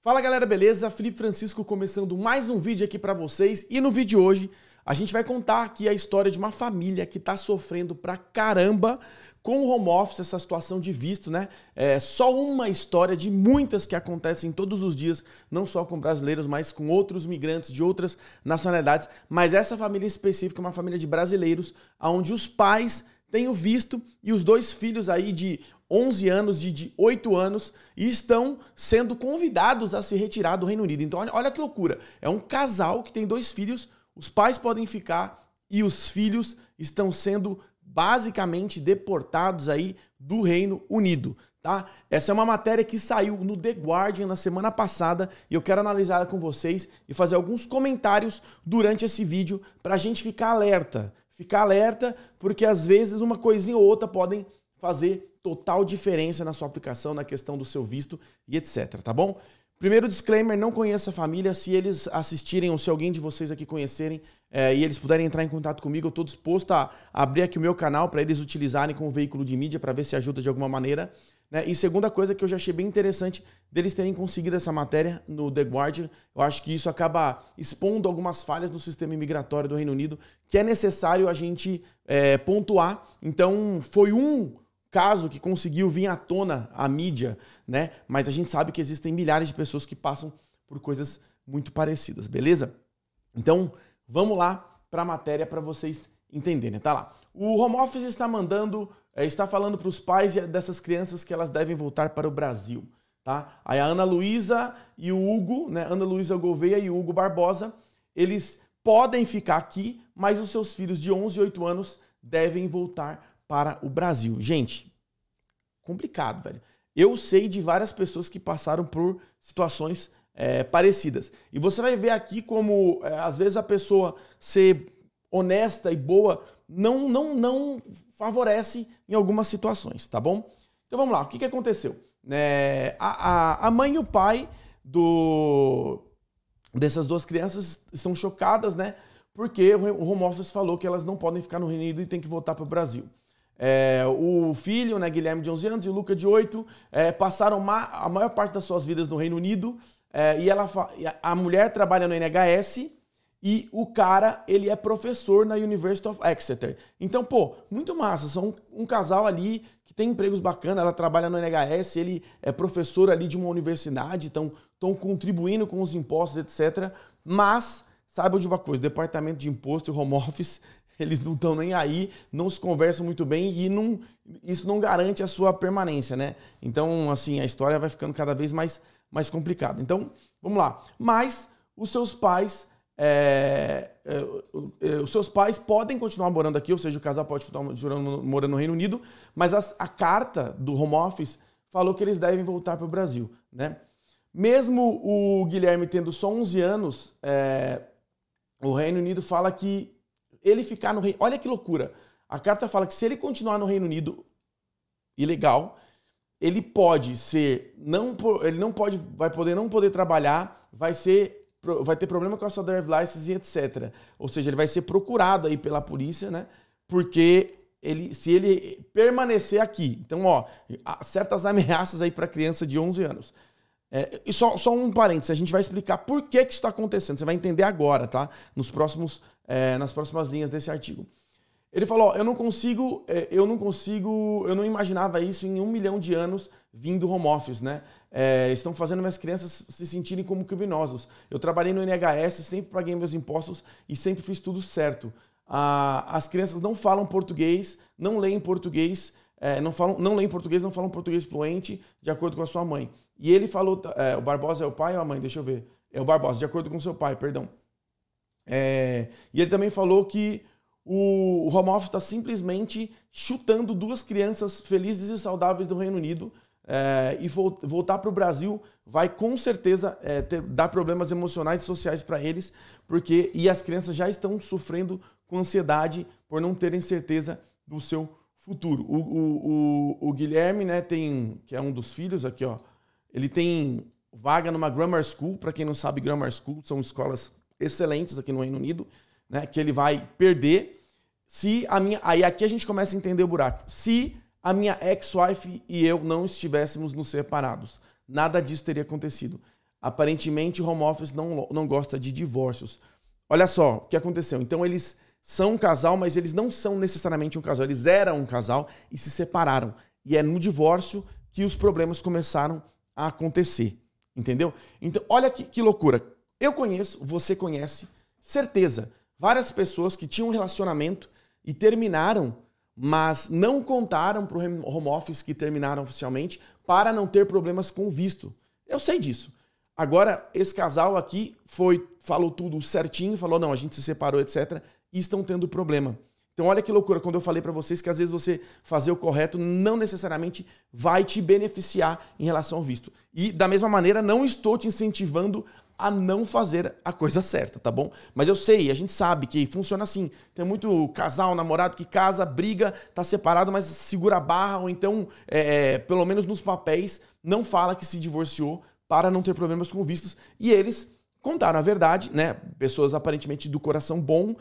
Fala galera, beleza? Felipe Francisco começando mais um vídeo aqui pra vocês. E no vídeo de hoje a gente vai contar aqui a história de uma família que tá sofrendo pra caramba com o home office, essa situação de visto, né? É só uma história de muitas que acontecem todos os dias, não só com brasileiros, mas com outros migrantes de outras nacionalidades. Mas essa família específica é uma família de brasileiros, onde os pais têm o visto e os dois filhos aí de 11 anos, de 8 anos, e estão sendo convidados a se retirar do Reino Unido. Então olha que loucura, é um casal que tem dois filhos, os pais podem ficar e os filhos estão sendo basicamente deportados aí do Reino Unido, tá? Essa é uma matéria que saiu no The Guardian na semana passada e eu quero analisar ela com vocês e fazer alguns comentários durante esse vídeo pra gente ficar alerta. Ficar alerta porque às vezes uma coisinha ou outra podem fazer total diferença na sua aplicação, na questão do seu visto e etc, tá bom? Primeiro disclaimer, não conheço a família. Se eles assistirem ou se alguém de vocês aqui conhecerem e eles puderem entrar em contato comigo, eu estou disposto a abrir aqui o meu canal para eles utilizarem como veículo de mídia para ver se ajuda de alguma maneira, né? E segunda coisa que eu já achei bem interessante deles terem conseguido essa matéria no The Guardian, eu acho que isso acaba expondo algumas falhas no sistema imigratório do Reino Unido que é necessário a gente pontuar. Então foi um caso que conseguiu vir à tona a mídia, né? Mas a gente sabe que existem milhares de pessoas que passam por coisas muito parecidas, beleza? Então, vamos lá para a matéria para vocês entenderem, tá lá. O Home Office está falando para os pais dessas crianças que elas devem voltar para o Brasil, tá? Aí a Ana Luísa e o Hugo, né? Ana Luísa Gouveia e o Hugo Barbosa, eles podem ficar aqui, mas os seus filhos de 11 e 8 anos devem voltar para o Brasil. Gente, complicado, velho. Eu sei de várias pessoas que passaram por situações parecidas. E você vai ver aqui como, às vezes, a pessoa ser honesta e boa não favorece em algumas situações, tá bom? Então vamos lá, o que aconteceu? A mãe e o pai dessas duas crianças estão chocadas, né? Porque o Home Office falou que elas não podem ficar no Reino Unido e tem que voltar para o Brasil. O filho, né, Guilherme de 11 anos e o Luca de 8 passaram a maior parte das suas vidas no Reino Unido e a mulher trabalha no NHS e o cara, ele é professor na University of Exeter. Então, pô, muito massa, são um casal ali que tem empregos bacanas, ela trabalha no NHS, ele é professor ali de uma universidade, estão contribuindo com os impostos, etc. Mas, saiba de uma coisa, o Departamento de Imposto e o Home Office, eles não estão nem aí, não se conversam muito bem e isso não garante a sua permanência, né? Então, assim, a história vai ficando cada vez mais complicada. Então, vamos lá. Mas os seus pais podem continuar morando aqui, ou seja, o casal pode continuar morando no Reino Unido, mas a carta do Home Office falou que eles devem voltar para o Brasil, né? Mesmo o Guilherme tendo só 11 anos, o Reino Unido fala que ele ficar no Reino... Olha que loucura. A carta fala que se ele continuar no Reino Unido ilegal, ele pode ser... vai poder não poder trabalhar, vai ter problema com a sua drive license e etc. Ou seja, ele vai ser procurado aí pela polícia, né? Porque se ele permanecer aqui. Então, ó, há certas ameaças aí para criança de 11 anos. E só um parênteses, a gente vai explicar por que isso está acontecendo. Você vai entender agora, tá? Nas próximas linhas desse artigo. Ele falou, ó, eu não imaginava isso em 1 milhão de anos vindo do home office, né? Estão fazendo minhas crianças se sentirem como criminosos. Eu trabalhei no NHS, sempre paguei meus impostos e sempre fiz tudo certo. As crianças não falam português, não leem português, não leem português, não falam português fluente, de acordo com a sua mãe. E ele falou, o Barbosa é o pai ou a mãe? Deixa eu ver. É o Barbosa, de acordo com o seu pai, perdão. E ele também falou que o Home Office está simplesmente chutando duas crianças felizes e saudáveis do Reino Unido e voltar para o Brasil vai com certeza dar problemas emocionais e sociais para eles, e as crianças já estão sofrendo com ansiedade por não terem certeza do seu futuro. O Guilherme, né, que é um dos filhos aqui, ó, ele tem vaga numa Grammar School. Para quem não sabe, Grammar School são escolas excelentes aqui no Reino Unido, né, que ele vai perder aí aqui a gente começa a entender o buraco. Se a minha ex-wife e eu não estivéssemos nos separados, nada disso teria acontecido. aparentemente o home office não gosta de divórcios. Olha só o que aconteceu. Então eles são um casal, mas eles não são necessariamente um casal. Eles eram um casal e se separaram. E é no divórcio que os problemas começaram a acontecer. Entendeu? Então, olha que loucura. Eu conheço, você conhece, certeza, várias pessoas que tinham um relacionamento e terminaram, mas não contaram para o home office que terminaram oficialmente para não ter problemas com o visto. Eu sei disso. Agora, esse casal aqui falou tudo certinho, falou, não, a gente se separou, etc. E estão tendo problema. Então, olha que loucura quando eu falei para vocês que às vezes você fazer o correto não necessariamente vai te beneficiar em relação ao visto. E, da mesma maneira, não estou te incentivando a não fazer a coisa certa, tá bom? Mas eu sei, a gente sabe que funciona assim. Tem muito casal, namorado que casa, briga, tá separado, mas segura a barra, ou então, pelo menos nos papéis, não fala que se divorciou para não ter problemas com vistos. E eles contaram a verdade, né? Pessoas aparentemente do coração bom,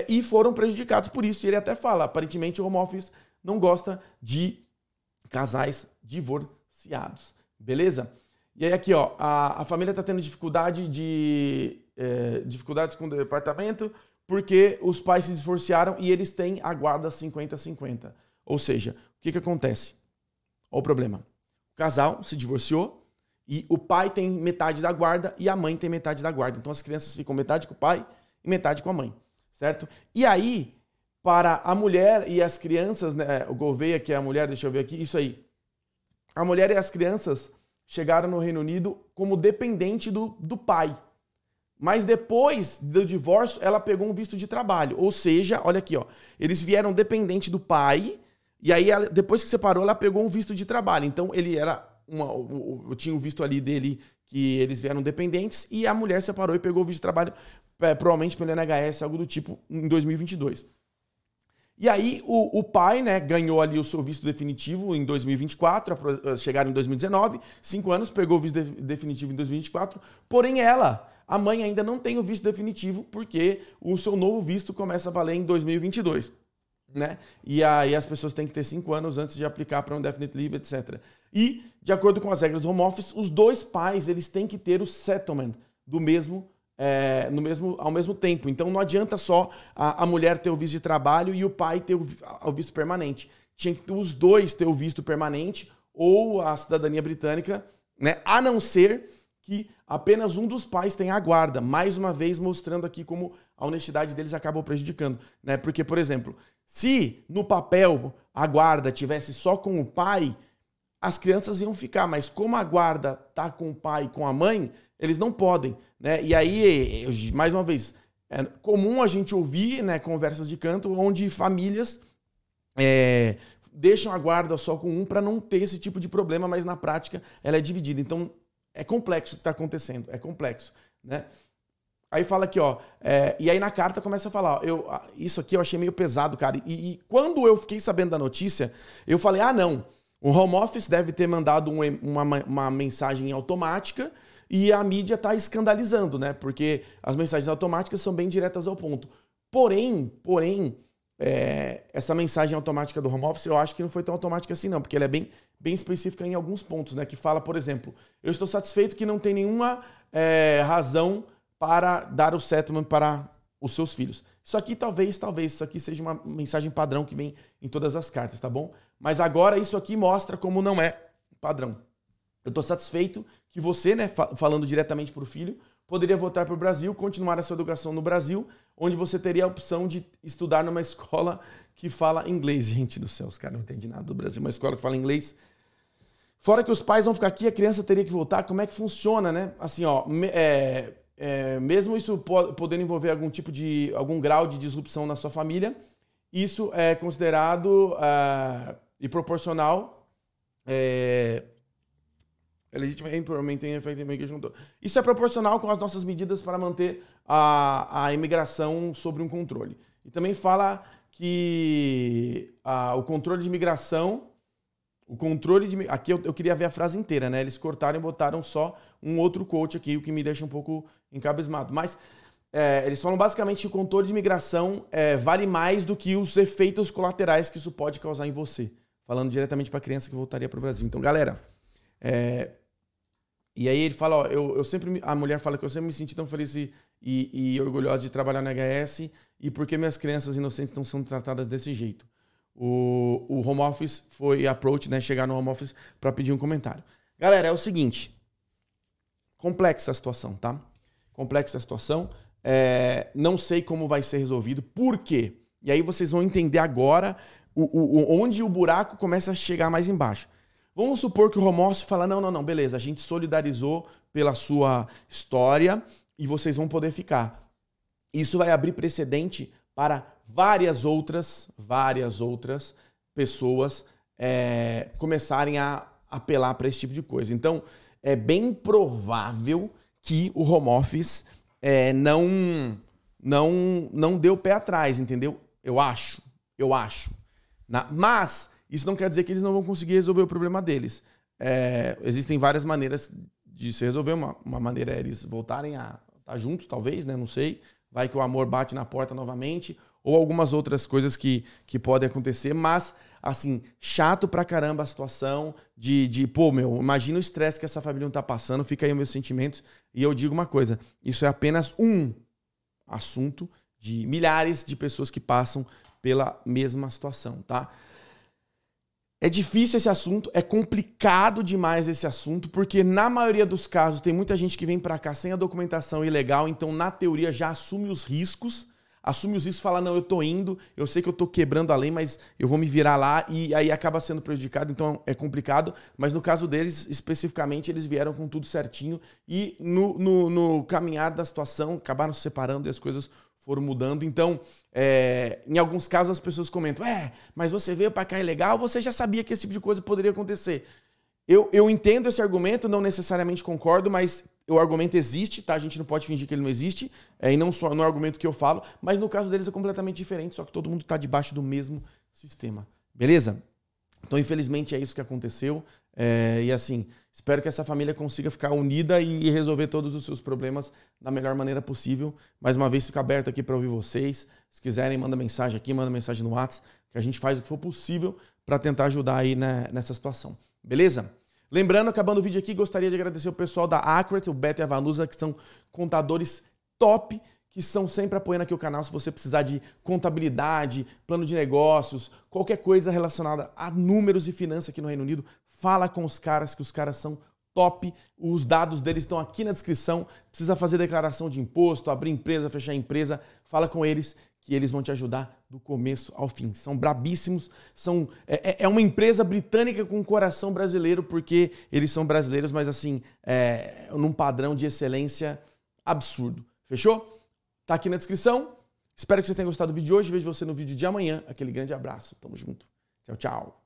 e foram prejudicados por isso. E ele até fala, aparentemente o home office não gosta de casais divorciados. Beleza? E aí aqui, ó, a família está tendo dificuldades com o departamento porque os pais se divorciaram e eles têm a guarda 50-50. Ou seja, o que acontece? Olha o problema. O casal se divorciou e o pai tem metade da guarda e a mãe tem metade da guarda. Então as crianças ficam metade com o pai e metade com a mãe, certo? E aí, para a mulher e as crianças, né, o Gouveia, que é a mulher, deixa eu ver aqui, isso aí. A mulher e as crianças chegaram no Reino Unido como dependente do pai. Mas depois do divórcio, ela pegou um visto de trabalho. Ou seja, olha aqui, ó, eles vieram dependente do pai, e aí depois que separou, ela pegou um visto de trabalho. Então ele era eu tinha o visto ali dele que eles vieram dependentes, e a mulher separou e pegou o visto de trabalho, provavelmente pelo NHS, algo do tipo, em 2022. E aí o pai, né, ganhou ali o seu visto definitivo em 2024, chegaram em 2019, 5 anos, pegou o visto definitivo em 2024, porém a mãe ainda não tem o visto definitivo, porque o seu novo visto começa a valer em 2022. Né? E aí as pessoas têm que ter 5 anos antes de aplicar para um definite leave, etc. E, de acordo com as regras do home office, os dois pais eles têm que ter o settlement ao mesmo tempo. Então não adianta só a mulher ter o visto de trabalho e o pai ter o visto permanente. Tinha que ter os dois ter o visto permanente ou a cidadania britânica, né? A não ser que apenas um dos pais tenha a guarda. Mais uma vez mostrando aqui como a honestidade deles acabou prejudicando, né? Porque, por exemplo, se no papel a guarda tivesse só com o pai, as crianças iam ficar, mas como a guarda tá com o pai e com a mãe, eles não podem, né? E aí, mais uma vez, é comum a gente ouvir, né, conversas de canto onde famílias deixam a guarda só com um para não ter esse tipo de problema, mas na prática ela é dividida. Então é complexo o que está acontecendo, é complexo, né? Aí fala aqui, ó, e aí na carta começa a falar, isso aqui eu achei meio pesado, cara. E quando eu fiquei sabendo da notícia, eu falei, não, o home office deve ter mandado uma mensagem automática e a mídia está escandalizando, né? Porque as mensagens automáticas são bem diretas ao ponto. Porém, essa mensagem automática do home office eu acho que não foi tão automática assim não, porque ela é bem específica em alguns pontos, né? Que fala, por exemplo, eu estou satisfeito que não tem nenhuma razão para dar o settlement para os seus filhos. Isso aqui talvez isso aqui seja uma mensagem padrão que vem em todas as cartas, tá bom? Mas agora isso aqui mostra como não é padrão. Eu estou satisfeito que você, né, falando diretamente para o filho, poderia voltar para o Brasil, continuar a sua educação no Brasil, onde você teria a opção de estudar numa escola que fala inglês. Gente do céu, os caras não entendem nada do Brasil. Uma escola que fala inglês. Fora que os pais vão ficar aqui, a criança teria que voltar. Como é que funciona, né? Assim, ó, mesmo isso podendo envolver algum grau de disrupção na sua família, isso é considerado e proporcional isso é proporcional com as nossas medidas para manter a imigração sob um controle. E também fala que o controle de imigração, aqui eu queria ver a frase inteira, né? Eles cortaram e botaram só um outro quote aqui, o que me deixa um pouco encabismado. Mas eles falam basicamente que o controle de imigração vale mais do que os efeitos colaterais que isso pode causar em você. Falando diretamente para a criança que voltaria para o Brasil. Então, galera, E aí ele fala, ó, a mulher fala que eu sempre me senti tão feliz e orgulhosa de trabalhar na HS e porque minhas crianças inocentes estão sendo tratadas desse jeito. O home office foi approach, né? Chegar no home office para pedir um comentário. Galera, é o seguinte. Complexa a situação, tá? Complexa a situação. Não sei como vai ser resolvido. Por quê? E aí vocês vão entender agora onde o buraco começa a chegar mais embaixo. Vamos supor que o home office fala, não, beleza, a gente solidarizou pela sua história e vocês vão poder ficar. Isso vai abrir precedente para várias outras pessoas começarem a apelar para esse tipo de coisa. Então, é bem provável que o home office não deu pé atrás, entendeu? Eu acho. Mas isso não quer dizer que eles não vão conseguir resolver o problema deles. Existem várias maneiras de se resolver. Uma maneira é eles voltarem a estar juntos, talvez, né? Não sei. Vai que o amor bate na porta novamente. Ou algumas outras coisas que podem acontecer. Mas, assim, chato pra caramba a situação pô, imagina o estresse que essa família não tá passando. Fica aí os meus sentimentos. E eu digo uma coisa. Isso é apenas um assunto de milhares de pessoas que passam pela mesma situação, tá? É difícil esse assunto, é complicado demais esse assunto, porque na maioria dos casos tem muita gente que vem pra cá sem a documentação ilegal, então na teoria já assume os riscos, fala, não, eu tô indo, eu sei que eu tô quebrando a lei, mas eu vou me virar lá e aí acaba sendo prejudicado, então é complicado, mas no caso deles, especificamente, eles vieram com tudo certinho e no caminhar da situação acabaram se separando e as coisas foram mudando. Então, em alguns casos as pessoas comentam, mas você veio pra cá ilegal, você já sabia que esse tipo de coisa poderia acontecer. Eu entendo esse argumento, não necessariamente concordo, mas o argumento existe, tá? A gente não pode fingir que ele não existe, e não só no argumento que eu falo, mas no caso deles é completamente diferente, só que todo mundo tá debaixo do mesmo sistema. Beleza? Então, infelizmente, é isso que aconteceu. E assim, espero que essa família consiga ficar unida e resolver todos os seus problemas da melhor maneira possível. Mais uma vez, fico aberto aqui para ouvir vocês. Se quiserem, manda mensagem aqui, manda mensagem no WhatsApp, que a gente faz o que for possível para tentar ajudar aí nessa situação. Beleza? Lembrando, acabando o vídeo aqui, gostaria de agradecer o pessoal da Accurate, o Beto e a Vanusa, que são contadores top, que estão sempre apoiando aqui o canal. Se você precisar de contabilidade, plano de negócios, qualquer coisa relacionada a números e finanças aqui no Reino Unido, fala com os caras, que os caras são top. Os dados deles estão aqui na descrição. Precisa fazer declaração de imposto, abrir empresa, fechar empresa, fala com eles que eles vão te ajudar do começo ao fim. São brabíssimos, é uma empresa britânica com coração brasileiro, porque eles são brasileiros, mas assim, num padrão de excelência absurdo. Fechou? Tá aqui na descrição. Espero que você tenha gostado do vídeo de hoje. Vejo você no vídeo de amanhã. Aquele grande abraço. Tamo junto. Tchau, tchau.